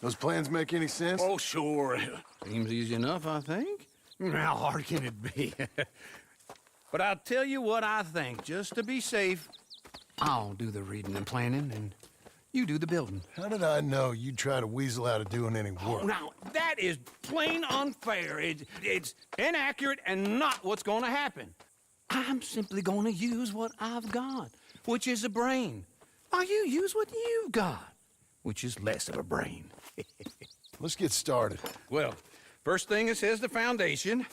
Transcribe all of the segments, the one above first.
Those plans make any sense? Oh, sure. Seems easy enough, I think. How hard can it be? But I'll tell you what I think, just to be safe. I'll do the reading and planning, and you do the building. How did I know you'd try to weasel out of doing any work? Now, that is plain unfair. It's inaccurate and not what's going to happen. I'm simply going to use what I've got, which is a brain. While you use what you've got, which is less of a brain. Let's get started. Well, first thing it says the foundation,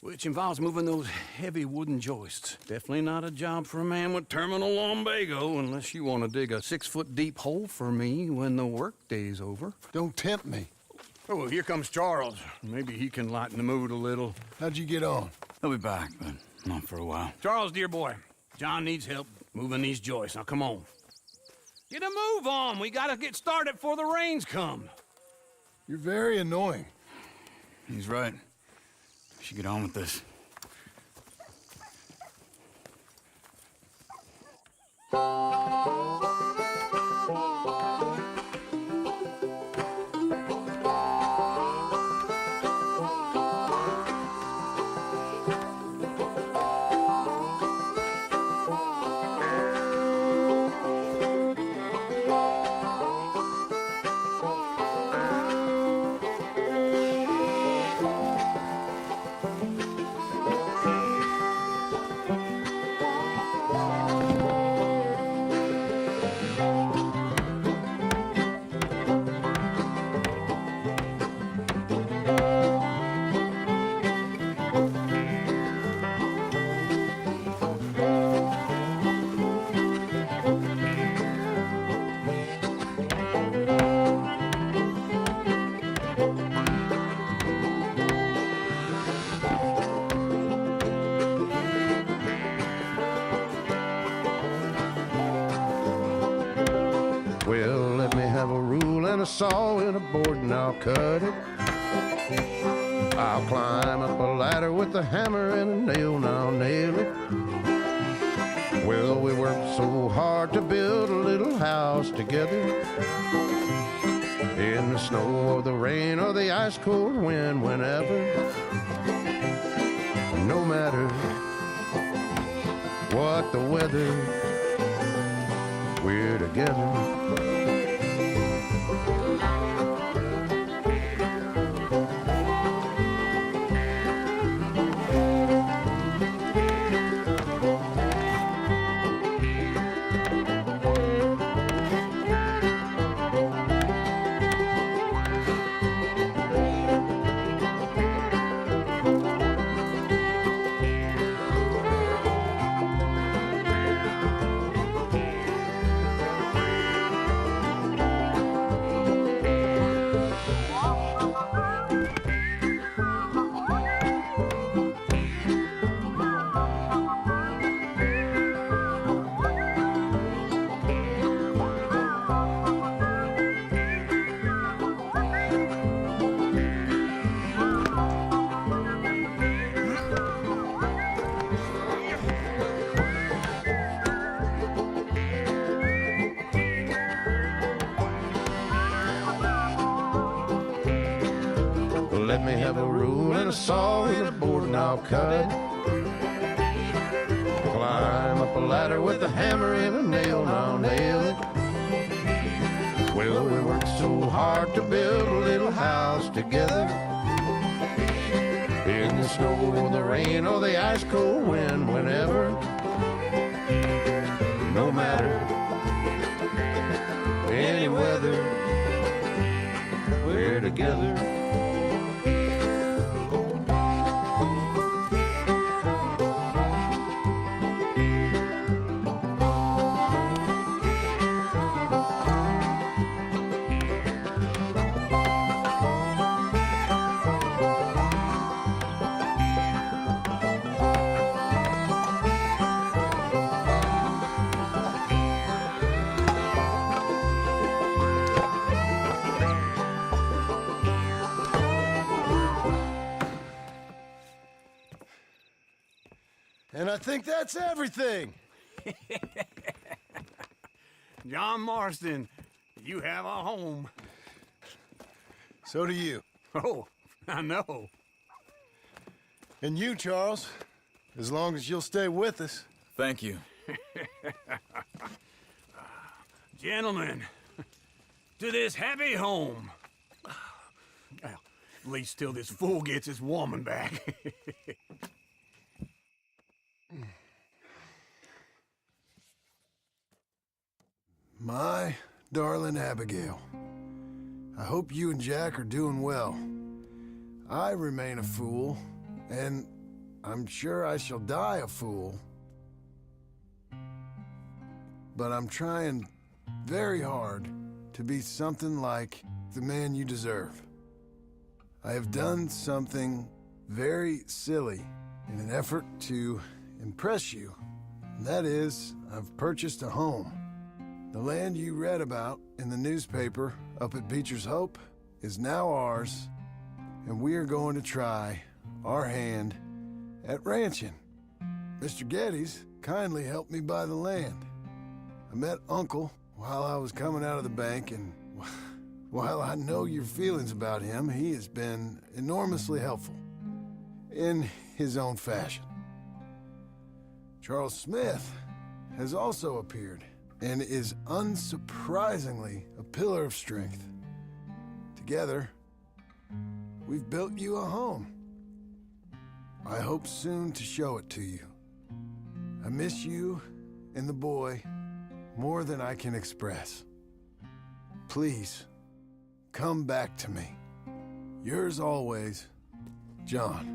which involves moving those heavy wooden joists. Definitely not a job for a man with terminal lumbago, unless you want to dig a 6-foot deep hole for me when the workday's over. Don't tempt me. Oh, here comes Charles. Maybe he can lighten the mood a little. How'd you get on? He'll be back, but not for a while. Charles, dear boy, John needs help moving these joists. Now, come on. Get a move on. We gotta get started before the rains come. You're very annoying. He's right. We should get on with this. Well, let me have a rule and a saw and a board and I'll cut it. I'll climb up a ladder with a hammer and a nail and I'll nail it. Well, we worked so hard to build a little house together. In the snow or the rain or the ice cold wind, whenever. No matter what the weather, we're together. Let me have a rule and a saw and a board and I'll cut. Climb up a ladder with a hammer and a nail and I'll nail it. Well, we worked so hard to build a little house together. In the snow or the rain or the ice cold wind, whenever. No matter any weather, we're together. And I think that's everything. John Marston, you have a home. So do you. Oh, I know. And you, Charles. As long as you'll stay with us. Thank you. Gentlemen, to this happy home. Well, at least till this fool gets his woman back. My darling Abigail, I hope you and Jack are doing well. I remain a fool, and I'm sure I shall die a fool. But I'm trying very hard to be something like the man you deserve. I have done something very silly in an effort to impress you. And that is, I've purchased a home. The land you read about in the newspaper up at Beecher's Hope is now ours, and we are going to try our hand at ranching. Mr. Geddes kindly helped me buy the land. I met Uncle while I was coming out of the bank, and while I know your feelings about him, he has been enormously helpful in his own fashion. Charles Smith has also appeared and is unsurprisingly a pillar of strength. Together, we've built you a home. I hope soon to show it to you. I miss you and the boy more than I can express. Please, come back to me. Yours always, John.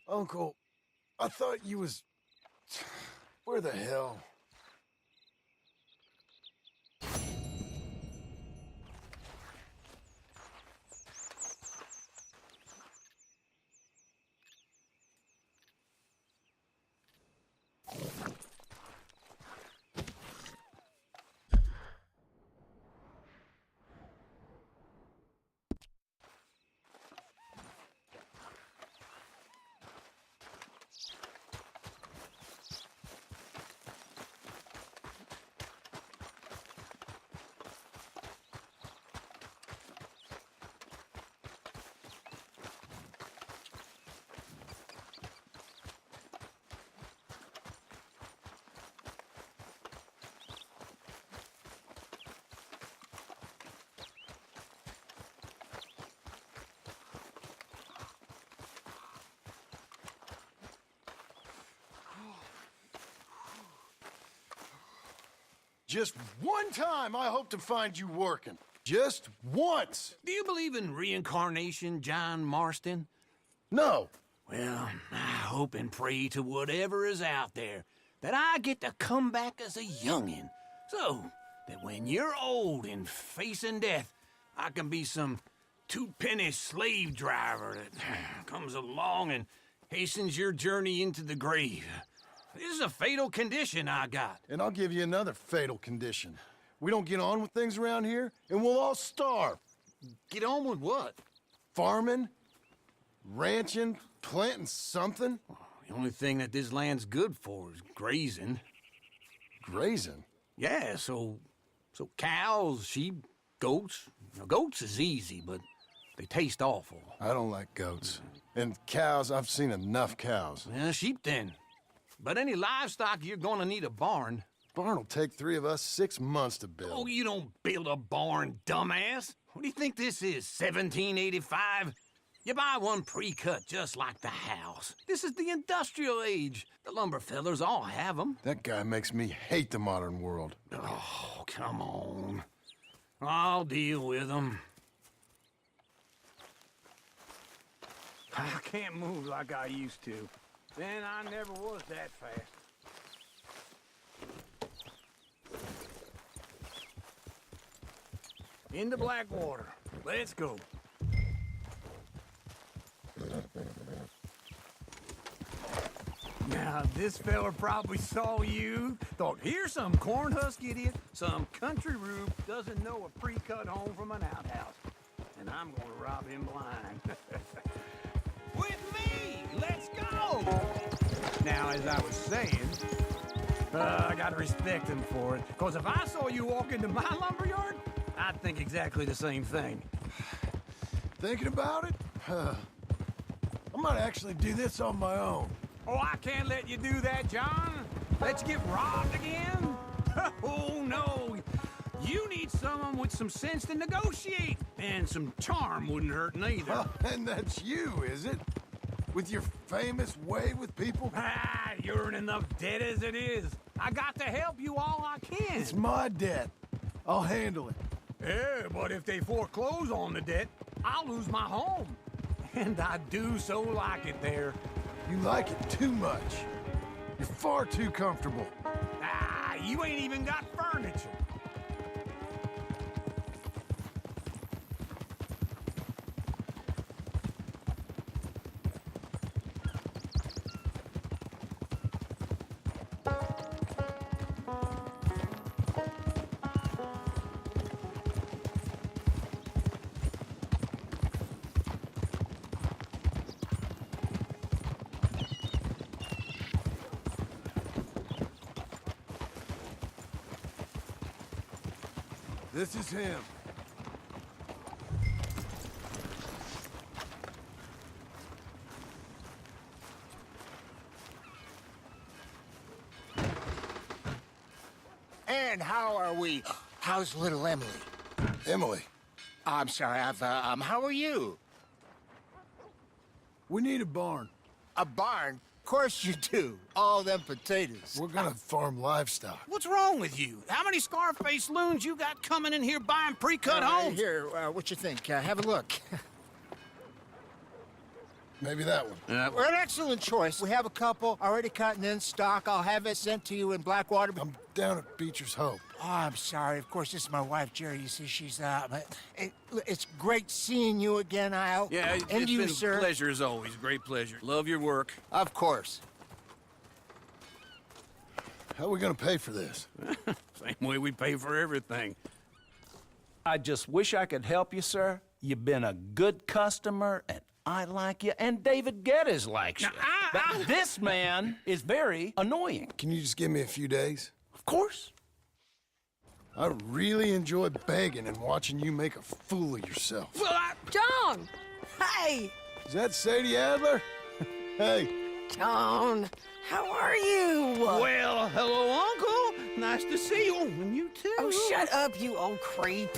Uncle, I thought you was... Where the hell? Just one time I hope to find you working. Just once. Do you believe in reincarnation, John Marston? No. Well, I hope and pray to whatever is out there that I get to come back as a youngin', so that when you're old and facing death, I can be some two-penny slave driver that comes along and hastens your journey into the grave. This is a fatal condition I got. And I'll give you another fatal condition. We don't get on with things around here, and we'll all starve. Get on with what? Farming, ranching, planting something. The only thing that this land's good for is grazing. Grazing? Yeah, so cows, sheep, goats. Now, goats is easy, but they taste awful. I don't like goats. And cows, I've seen enough cows. Well, sheep then. But any livestock, you're gonna need a barn. Barn will take 3 of us 6 months to build. Oh, you don't build a barn, dumbass. What do you think this is, 1785? You buy one pre-cut just like the house. This is the industrial age. The lumber fellers all have them. That guy makes me hate the modern world. Oh, come on. I'll deal with them. I can't move like I used to. Then I never was that fast. into Blackwater. Let's go. Now, this fella probably saw you, thought, here's some cornhusk idiot, some country rube doesn't know a pre-cut home from an outhouse. And I'm gonna rob him blind. With me! Let's go! Now, as I was saying, I gotta respect him for it. Because if I saw you walk into my lumberyard, I'd think exactly the same thing. Thinking about it? I might actually do this on my own. Oh, I can't let you do that, John. Let's get robbed again? Oh, no. You need someone with some sense to negotiate. And some charm wouldn't hurt neither. And that's you, is it? With your famous way with people? Ah, you're in enough debt as it is. I got to help you all I can. It's my debt. I'll handle it. Yeah, but if they foreclose on the debt, I'll lose my home. And I do so like it there. You like it too much. You're far too comfortable. Ah, you ain't even got furniture. This is him. And how are we? How's little Emily? Emily, I'm sorry, how are you? we need a barn. A barn? Of course you do. All them potatoes. We're gonna farm livestock. What's wrong with you? How many Scarface loons you got coming in here buying pre-cut homes? Here, what you think? Have a look. Maybe that one. We're an excellent choice. We have a couple already cutting in stock. I'll have it sent to you in Blackwater. I'm down at Beecher's Hope. Oh, I'm sorry. Of course, this is my wife, Jerry. You see, she's it's great seeing you again, Al. Yeah, and it's you, been sir. a pleasure as always. Great pleasure. Love your work. Of course. How are we gonna pay for this? Same way we pay for everything. I just wish I could help you, sir. You've been a good customer, and I like you, and David Geddes likes you. But this man is very annoying. Can you just give me a few days? Of course. I really enjoy begging and watching you make a fool of yourself. Well, John! Hey! Is that Sadie Adler? Hey, John, how are you? well, hello, Uncle. Nice to see you. Oh, and you too. Oh, shut up, you old creep.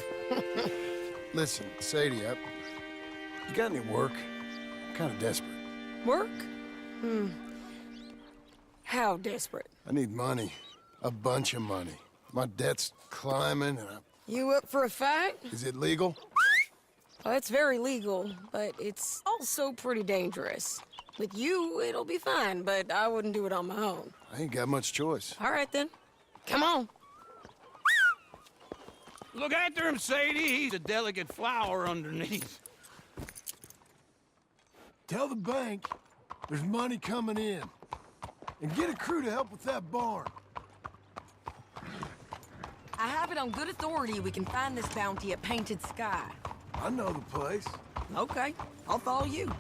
listen, Sadie, you got any work? I'm kind of desperate. Work? How desperate? I need money. A bunch of money. My debt's climbing, and You up for a fight? is it legal? Well, it's very legal, but it's also pretty dangerous. With you, it'll be fine, but I wouldn't do it on my own. I ain't got much choice. All right, then. Come on. Look after him, Sadie. He's a delicate flower underneath. Tell the bank there's money coming in. And get a crew to help with that barn. I have it on good authority we can find this bounty at Painted Sky. I know the place. Okay, I'll follow you.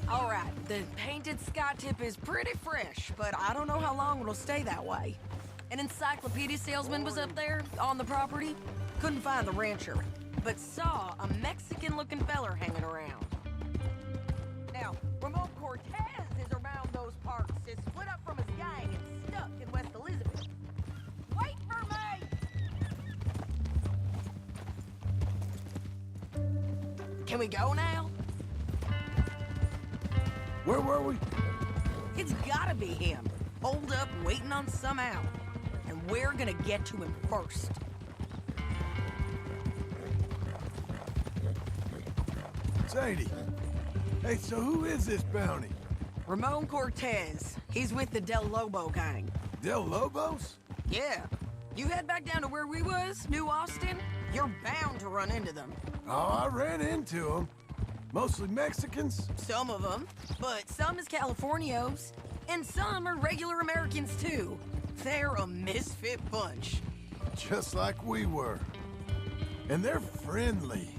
All right, the Painted Sky tip is pretty fresh, but I don't know how long it'll stay that way. An encyclopedia salesman was up there on the property. Couldn't find the rancher, but saw a Mexican-looking feller hanging around. Now, Ramon Cortez is around those parts, is split up from his gang and stuck in West Elizabeth. Wait for me! Can we go now? Where were we? It's gotta be him. Holed up, waiting on some out. And we're gonna get to him first. Sadie. Hey, so who is this bounty? Ramon Cortez. He's with the Del Lobo gang. Del Lobos? Yeah. You head back down to where we was, New Austin, you're bound to run into them. Oh, I ran into them. Mostly Mexicans. Some of them, but some is Californios, and some are regular Americans too. They're a misfit bunch. Just like we were. And they're friendly.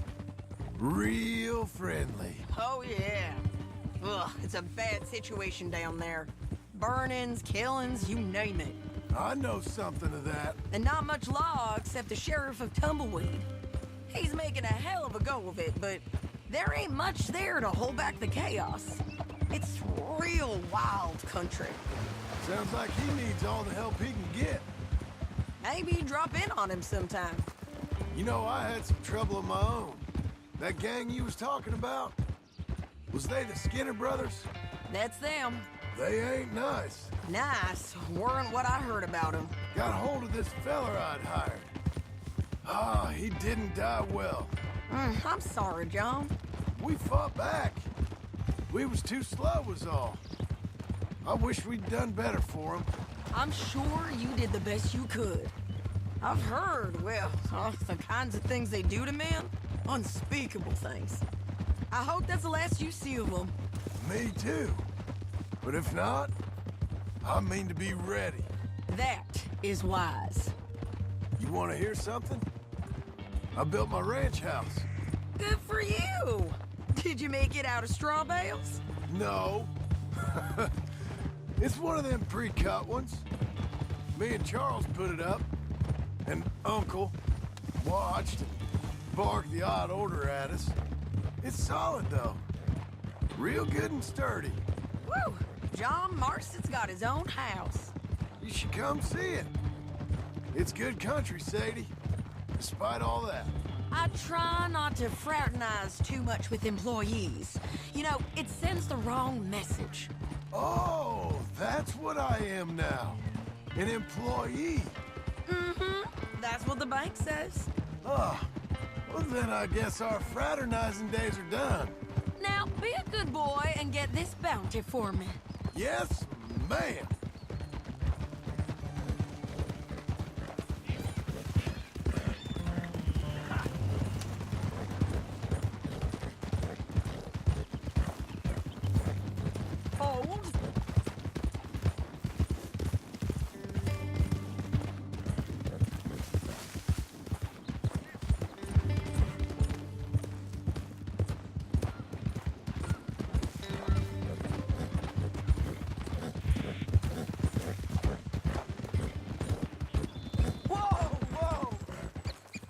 Real friendly. Oh yeah. Ugh, it's a bad situation down there. Burnings, killings, you name it. I know something of that. And not much law except the sheriff of Tumbleweed. He's making a hell of a go of it, but there ain't much there to hold back the chaos. It's real wild country. Sounds like he needs all the help he can get. Maybe drop in on him sometime. You know, I had some trouble of my own. That gang you was talking about, was they the Skinner brothers? That's them. They ain't nice. Nice. Weren't what I heard about him. Got hold of this feller I'd hired. Ah, he didn't die well. I'm sorry, John. We fought back. We was too slow was all. I wish we'd done better for him. I'm sure you did the best you could. I've heard, well, the kinds of things they do to men. Unspeakable things. I hope that's the last you see of them. Me too. But if not, I mean to be ready. That is wise. You want to hear something? I built my ranch house. Good for you! Did you make it out of straw bales? No. It's one of them pre-cut ones. Me and Charles put it up, and Uncle watched and barked the odd order at us. It's solid, though. Real good and sturdy. Woo! John Marston's got his own house. You should come see it. It's good country, Sadie. Despite all that. I try not to fraternize too much with employees. You know, it sends the wrong message. Oh, that's what I am now. An employee. Mm-hmm. That's what the bank says. Oh, well then I guess our fraternizing days are done. Now, be a good boy and get this bounty for me. Yes, ma'am.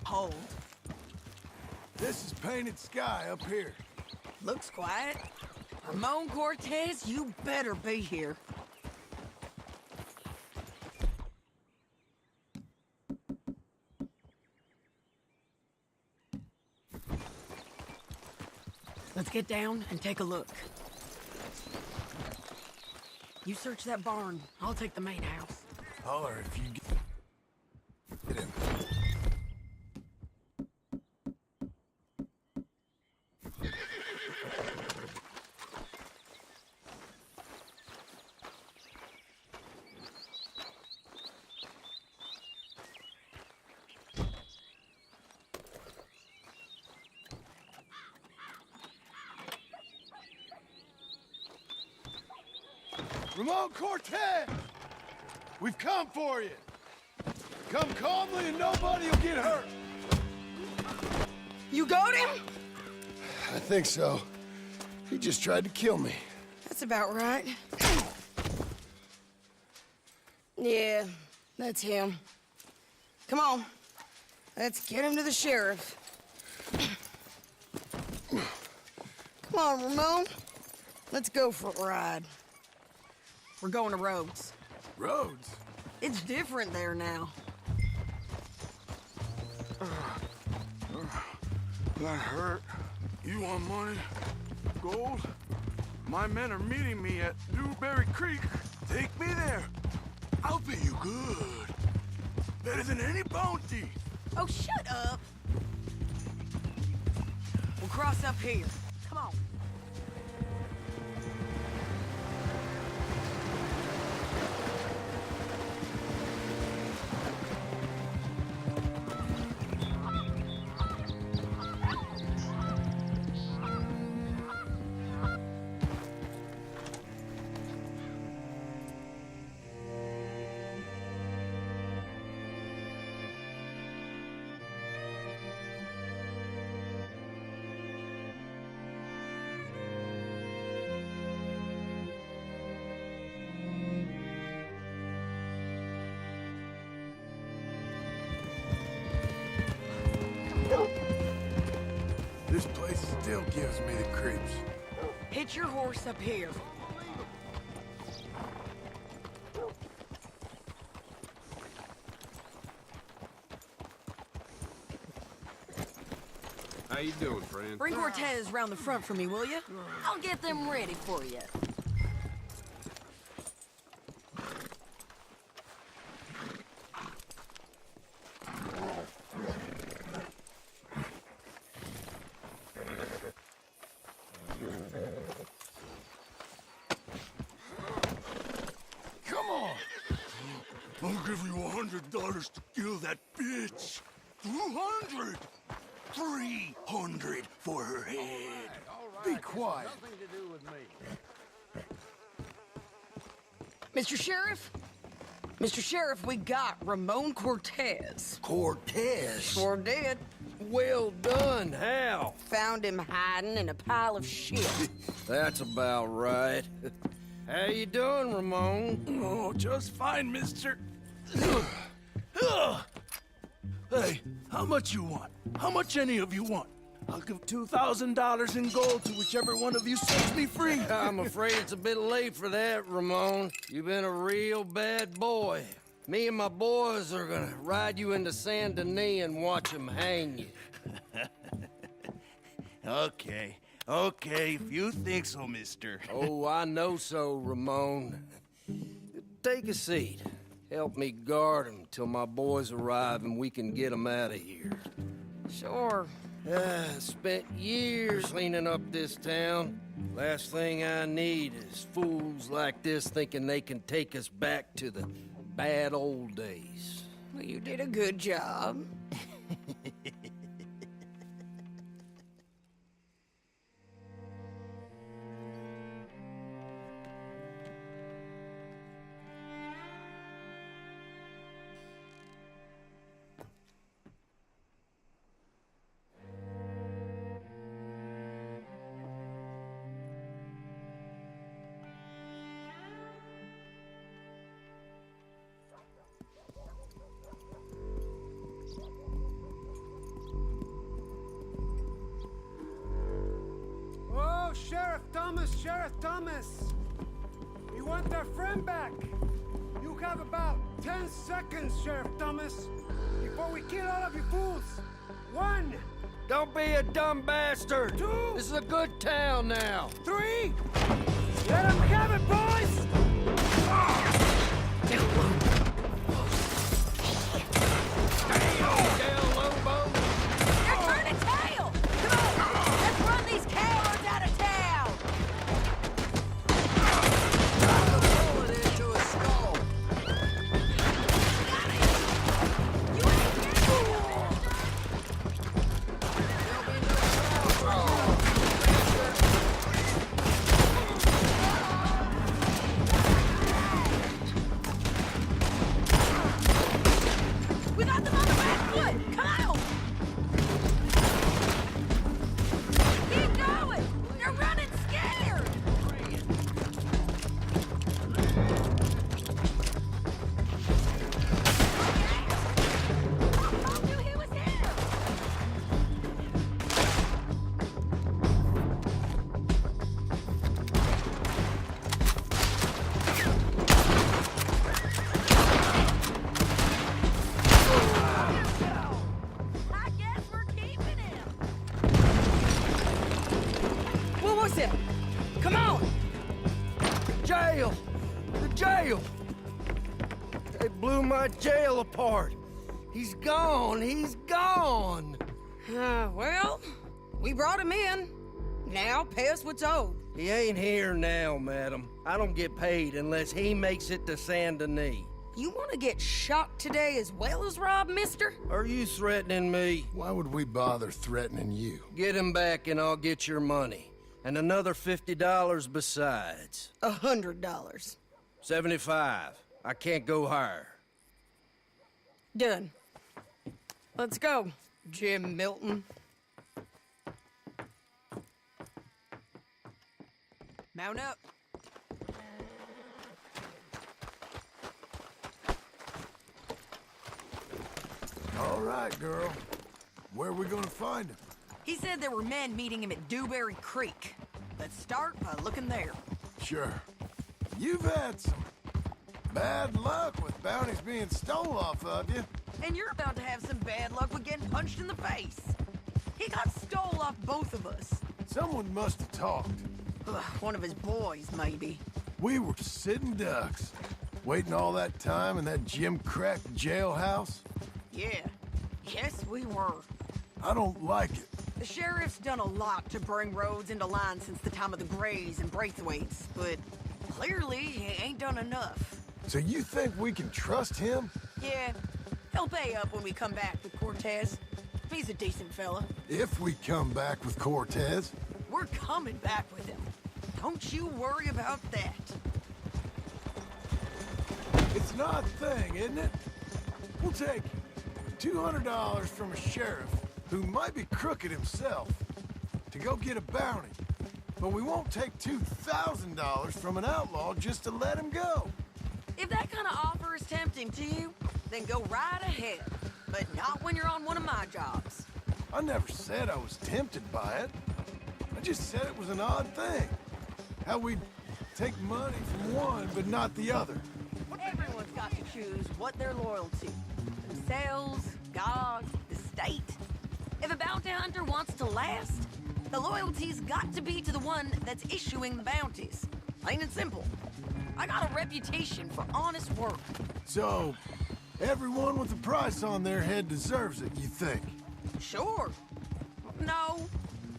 Hold. This is painted sky up here. Looks quiet. Ramon Cortez, you better be here. Let's get down and take a look. You search that barn. I'll take the main house. Holler if you get him. Ramon Cortez! We've come for you. Come calmly and nobody will get hurt. You got him? I think so. He just tried to kill me. That's about right. Yeah, that's him. Come on. Let's get him to the sheriff. Come on, Ramon. Let's go for a ride. We're going to Rhodes. Rhodes? It's different there now. That hurt. You want money? Gold? My men are meeting me at Newberry Creek. Take me there. I'll pay you good. Better than any bounty. Oh, shut up. We'll cross up here. Come on. still gives me the creeps. Hitch your horse up here. How you doing, friend? Bring Cortez round the front for me, will you? I'll get them ready for you. Come on! I'll give you $100 to kill that bitch. 200! 300 for her head. Be quiet. Mr. Sheriff? Mr. Sheriff, we got Ramon Cortez. Cortez? Sure did. Well done, Hal. Found him hiding in a pile of shit. That's about right. How you doing, Ramon? Oh, just fine, mister. Hey, how much you want? How much any of you want? I'll give $2,000 in gold to whichever one of you sets me free. I'm afraid it's a bit late for that, Ramon. You've been a real bad boy. Me and my boys are gonna ride you into Saint Denis and watch them hang you. Okay, if you think so, mister. Oh, I know so, Ramon. Take a seat. Help me guard him till my boys arrive and we can get them out of here. Sure. Spent years cleaning up this town. Last thing I need is fools like this thinking they can take us back to the bad old days. Well, you did a good job. Oh, Sheriff Thomas! We want our friend back. You have about 10 seconds, Sheriff Thomas, before we kill all of you fools. 1, Don't be a dumb bastard! 2, This is a good town now! 3. Let them have it, boys! They're turning tail! Come on! Let's run these cowards out of town! You ain't getting it, we got them on the back foot! Come on! Keep going! They're running scared! I knew he was here! I guess we're keeping him! What was it? Come on! Jail! The jail! They blew my jail apart. He's gone! He's gone! Well, we brought him in. Now pay us what's owed. He ain't here now, madam. I don't get paid unless he makes it to Saint Denis. You want to get shot today as well as Rob, mister? Are you threatening me? Why would we bother threatening you? Get him back and I'll get your money. And another $50 besides. $100. 75. I can't go higher. Done. Let's go, Jim Milton. Mount up. All right, girl. Where are we gonna find him? He said there were men meeting him at Dewberry Creek. Let's start by looking there. Sure. You've had some bad luck with bounties being stole off of you. And you're about to have some bad luck with getting punched in the face. He got stole off both of us. Someone must have talked. Ugh, one of his boys, maybe. We were sitting ducks, waiting all that time in that gim-crack jailhouse. Yeah. Yes, we were. I don't like it. The sheriff's done a lot to bring roads into line since the time of the Grays and Braithwaites, but clearly he ain't done enough. So you think we can trust him? Yeah, he'll pay up when we come back with Cortez. He's a decent fella. If we come back with Cortez. We're coming back with him. Don't you worry about that. It's an odd thing, isn't it? We'll take $200 from a sheriff who might be crooked himself to go get a bounty. But we won't take $2,000 from an outlaw just to let him go. If that kind of offer is tempting to you, then go right ahead. But not when you're on one of my jobs. I never said I was tempted by it. I just said it was an odd thing. How we'd take money from one but not the other. Everyone's got to choose what they're loyal to. Themselves, God, the state. If a bounty hunter wants to last, the loyalty's got to be to the one that's issuing the bounties. Plain and simple. I got a reputation for honest work. So, everyone with a price on their head deserves it, you think? Sure. No.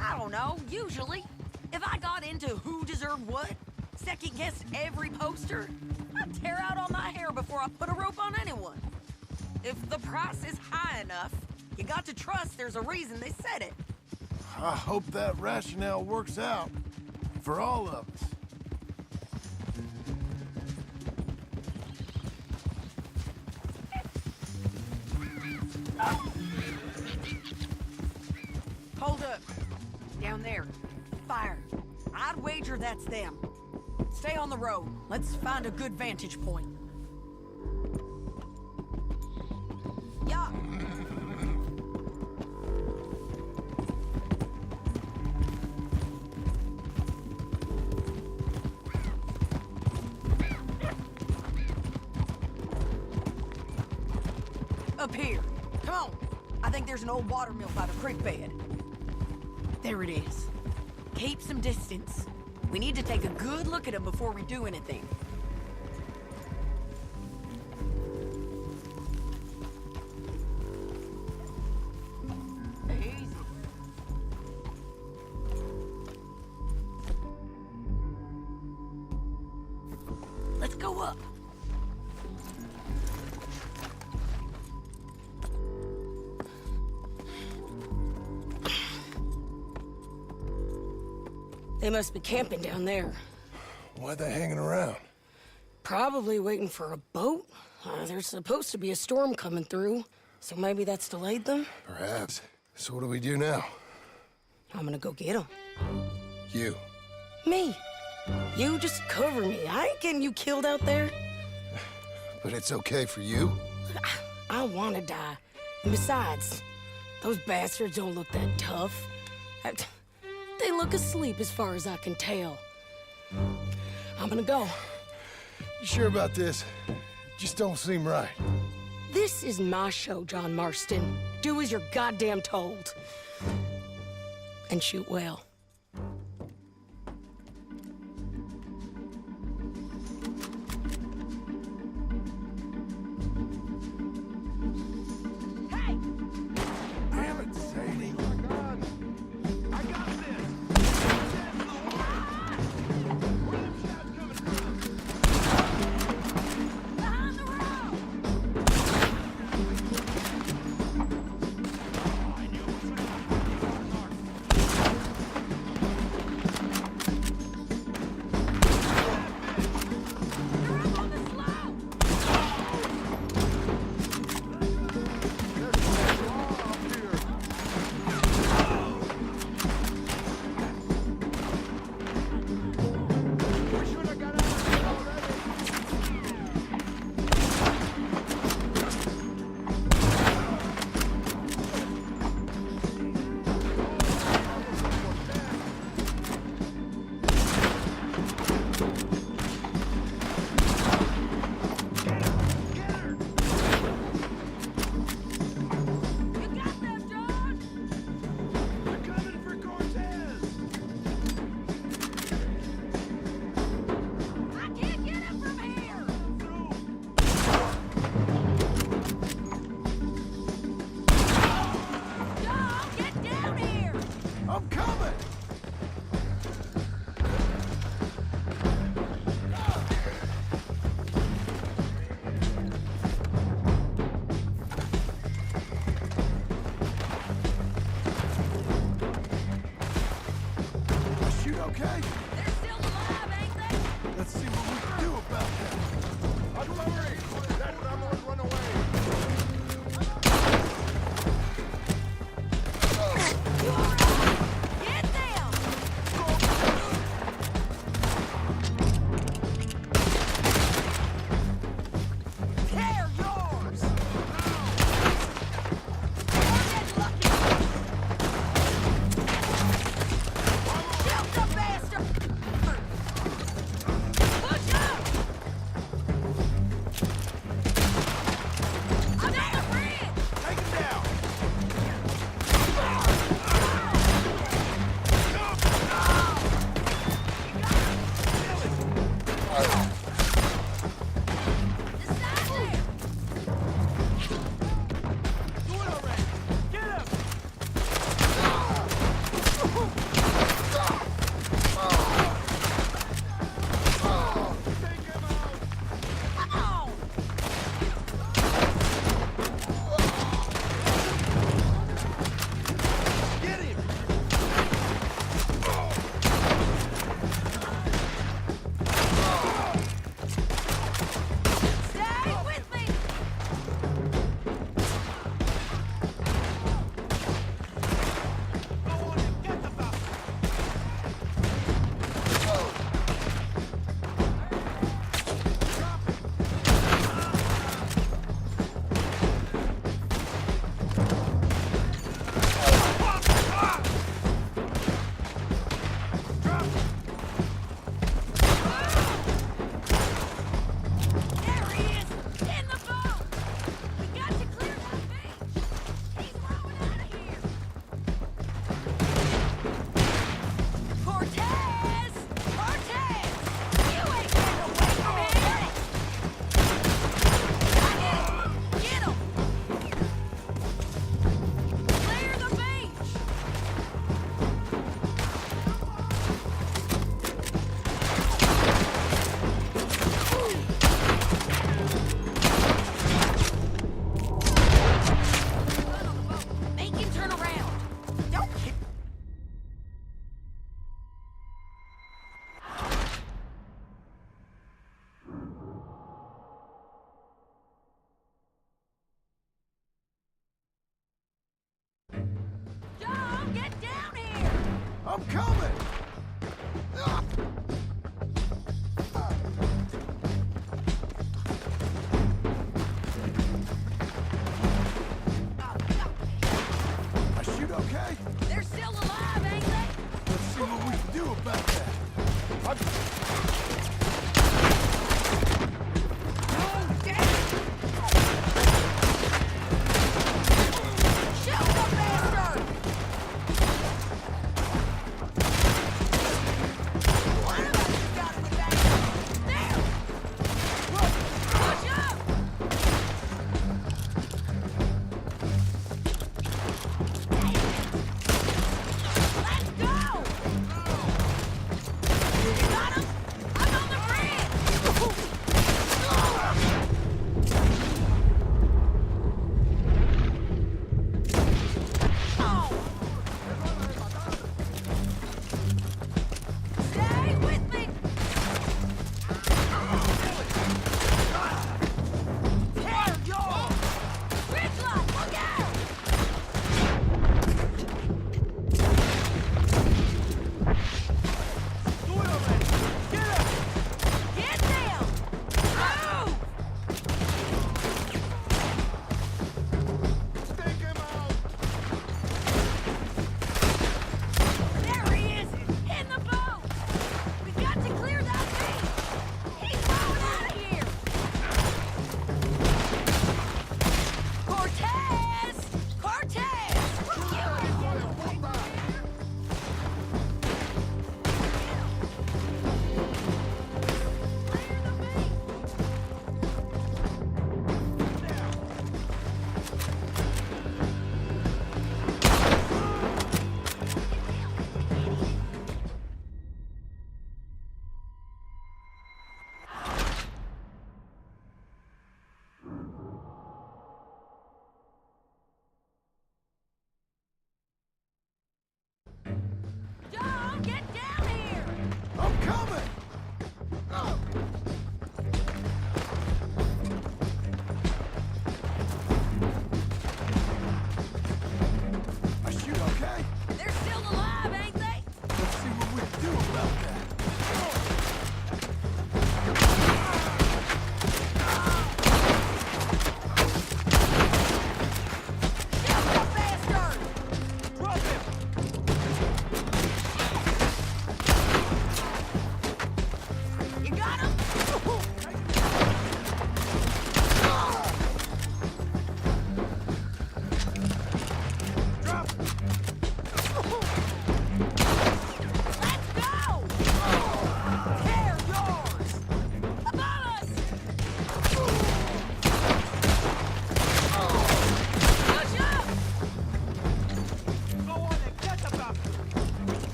I don't know, usually. If I got into who deserved what, second-guessed every poster, I'd tear out all my hair before I put a rope on anyone. If the price is high enough, you got to trust there's a reason they said it. I hope that rationale works out for all of us. Hold up. Down there. Fire. I'd wager that's them. Stay on the road. Let's find a good vantage point. Yeah. Up here. Come on. I think there's an old water mill by the creek bed. There it is. Keep some distance. We need to take a good look at him before we do anything. Easy. Let's go up. They must be camping down there. Why are they hanging around? Probably waiting for a boat. There's supposed to be a storm coming through, so maybe that's delayed them? Perhaps. So what do we do now? I'm gonna go get them. You. Me. You just cover me. I ain't getting you killed out there. But it's okay for you? I wanna die. And besides, those bastards don't look that tough. They look asleep as far as I can tell. I'm gonna go. You sure about this? Just don't seem right. This is my show, John Marston. Do as you're goddamn told. And shoot well. Hey! Damn it, Sadie. I got this! Behind the road! okay? They're still alive, ain't they? Let's see what we can do about that. Artillery! Let Ramon run away! You all right? Get them! They're yours! You're dead lucky! Shoot the bastard! Push up! I'm at the bridge! Take him down! The side there! Do it already! Get him! Take him out! Come on! Get him! Stay with me! Go on and get the bastard! There he is! In the boat! We got to clear that beach! He's rowing out of here! Cortez! Cortez! You ain't getting away from here! Get him! Clear the beach! Make him turn around! Don't hit. John, get down here! I'm coming! Ah! I shoot okay? They're still alive, ain't they? Let's see what we can do about that. Shoot the bastard!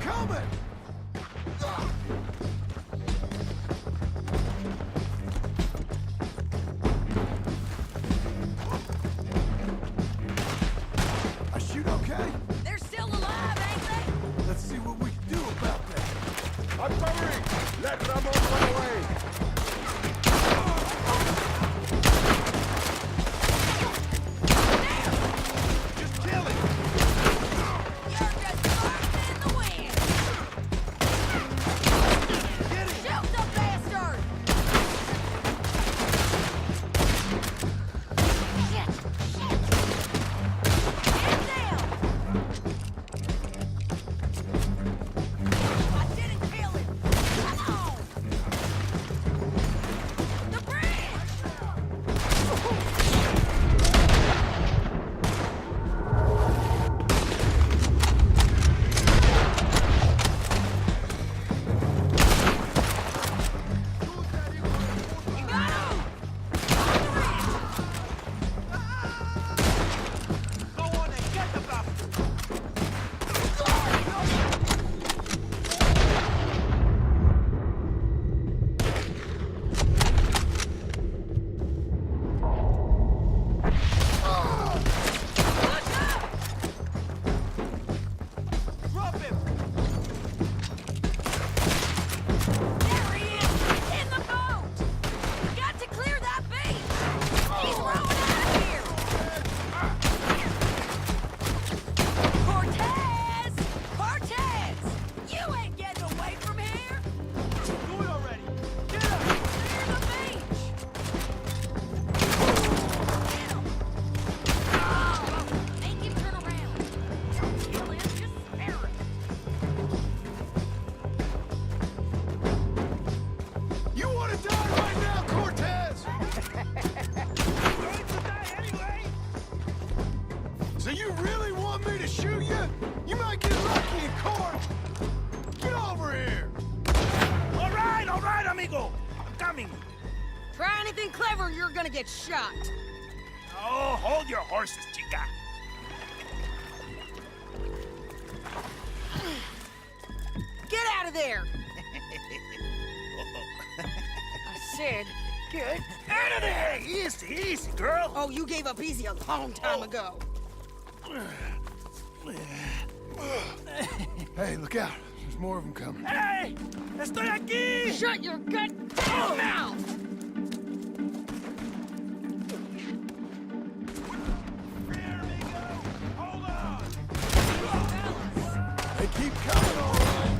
coming! I shoot okay? They're still alive, ain't they? Let's see what we can do about that. I'm covering! Let Ramon run away! Just kill him! You're just birds in the wind. Get him! Shoot the bastard! Shit! Shit! Get down! I didn't kill him! Come on! The bridge! You got him! On the ridge! Go on and get the bastard! Watch out! Drop him! There he is! In the boat! Got to clear that beach! He's rowing out of here! Cortez! Cortez! You ain't getting away from here! Do it already! Get him! Clear the beach! Get him! Oh, make him turn around! Don't kill him, just spare him! You want to die right now, Cortez? Going to die anyway! So you really want me to shoot you? You might get lucky in court. Get over here. All right, amigo! I'm coming! Try anything clever, you're gonna get shot! Oh, hold your horses, chica! Get out of there! I said, get Out of there! Easy, easy, girl! Oh, you gave up easy a long time ago. Hey, look out. There's more of them coming. Hey! Estoy aquí! Shut your goddamn mouth! Here we go! Hold on! They keep coming, all right.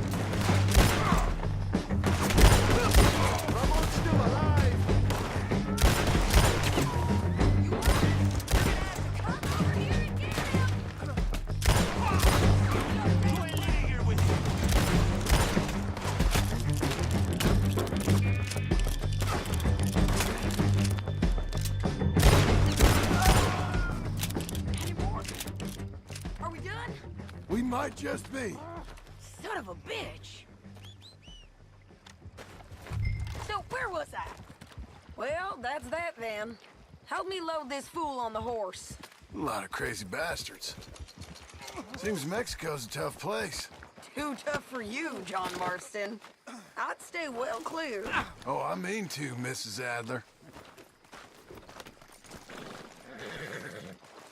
Ramon's still alive. Come over here and get him! Join me here with you! Any more? Are we done? We might just be. Son of a bitch! So, where was I? Well, that's that then. Help me load this fool on the horse. A lot of crazy bastards. Seems Mexico's a tough place. Too tough for you, John Marston. I'd stay well clear. Oh, I mean to, Mrs. Adler.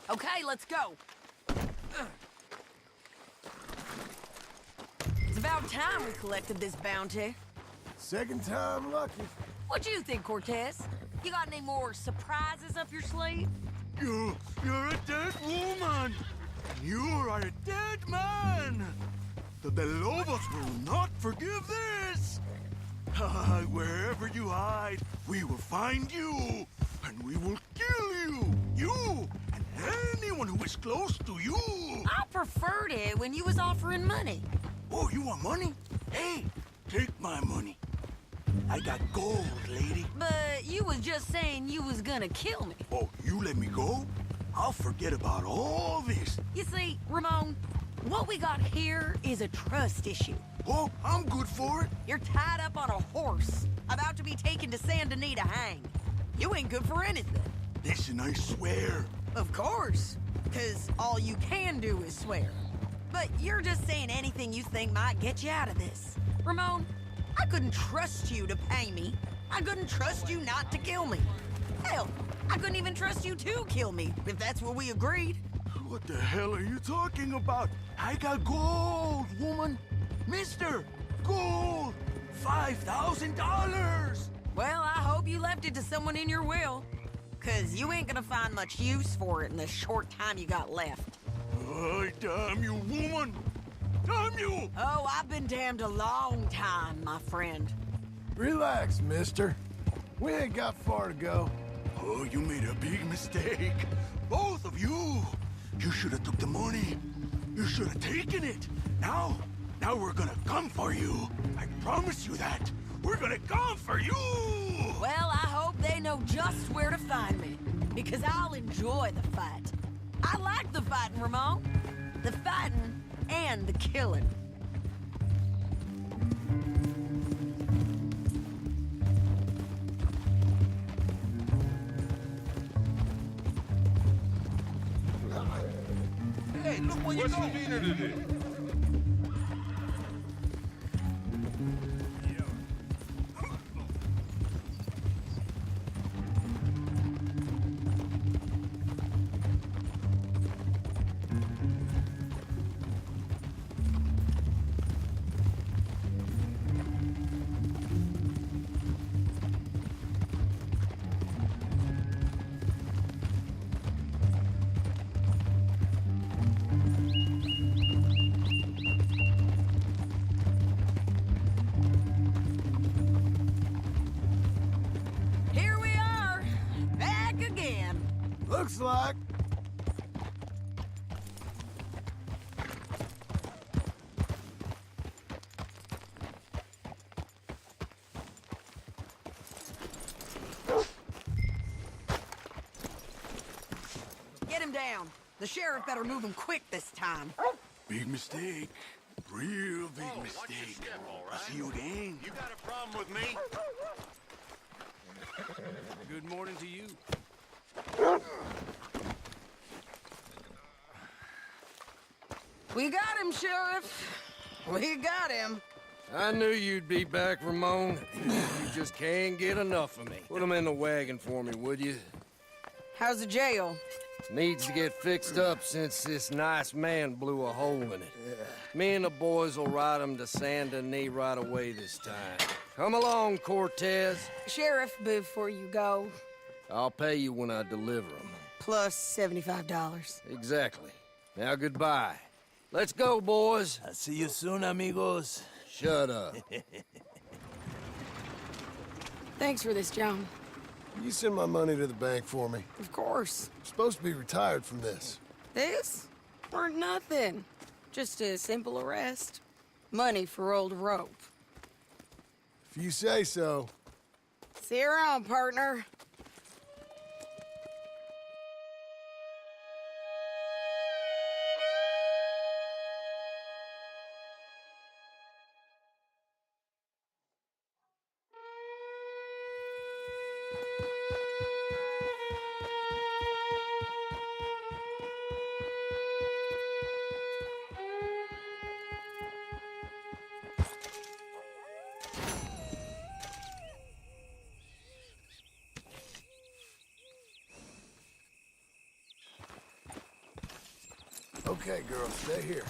Okay, let's go. It's about time we collected this bounty. Second time lucky. What do you think, Cortez? You got any more surprises up your sleeve? You're a dead woman! You are a dead man! The Lobos will not forgive this! Wherever you hide, we will find you, and we will kill you! You, and anyone who is close to you! I preferred it when you was offering money. Oh, you want money? Hey, take my money. I got gold, lady. But you was just saying you was gonna kill me. Oh, you let me go? I'll forget about all this. You see, Ramon, what we got here is a trust issue. Oh, I'm good for it. You're tied up on a horse, about to be taken to Saint Denis to hang. You ain't good for anything. Listen, I swear. Of course, because all you can do is swear. But you're just saying anything you think might get you out of this. Ramon, I couldn't trust you to pay me. I couldn't trust you not to kill me. Hell, I couldn't even trust you to kill me, if that's what we agreed. What the hell are you talking about? I got gold, woman. Mister, gold. $5,000. Well, I hope you left it to someone in your will. 'Cause you ain't gonna find much use for it in the short time you got left. Oh, damn you, woman. Damn you! Oh, I've been damned a long time, my friend. Relax, mister. We ain't got far to go. Oh, you made a big mistake. Both of you. You should have took the money. You should have taken it. Now we're gonna come for you. I promise you that. We're gonna come for you! Well, I hope they know just where to find me. Because I'll enjoy the fight. I like the fighting, Ramon. The fighting and the killing. Hey, look where you're going. What's the meaning of this? Here we are, back again. Looks like. Get him down. The sheriff better move him quick this time. Big mistake. Real big mistake. I'll see you again. You got a problem with me? Good morning to you. We got him, Sheriff. We got him. I knew you'd be back, Ramon. You just can't get enough of me. Put him in the wagon for me, would you? How's the jail? Needs to get fixed up since this nice man blew a hole in it. Me and the boys will ride him to Saint Denis right away this time. Come along, Cortez. Sheriff, before you go, I'll pay you when I deliver him. plus $75. Exactly. Now goodbye. Let's go, boys. I'll see you soon, amigos. Shut up. Thanks for this, John. You send my money to the bank for me. Of course. I'm supposed to be retired from this. This? Weren't nothing. Just a simple arrest. Money for old rope. If you say so. See you around, partner. Okay, girl, stay here.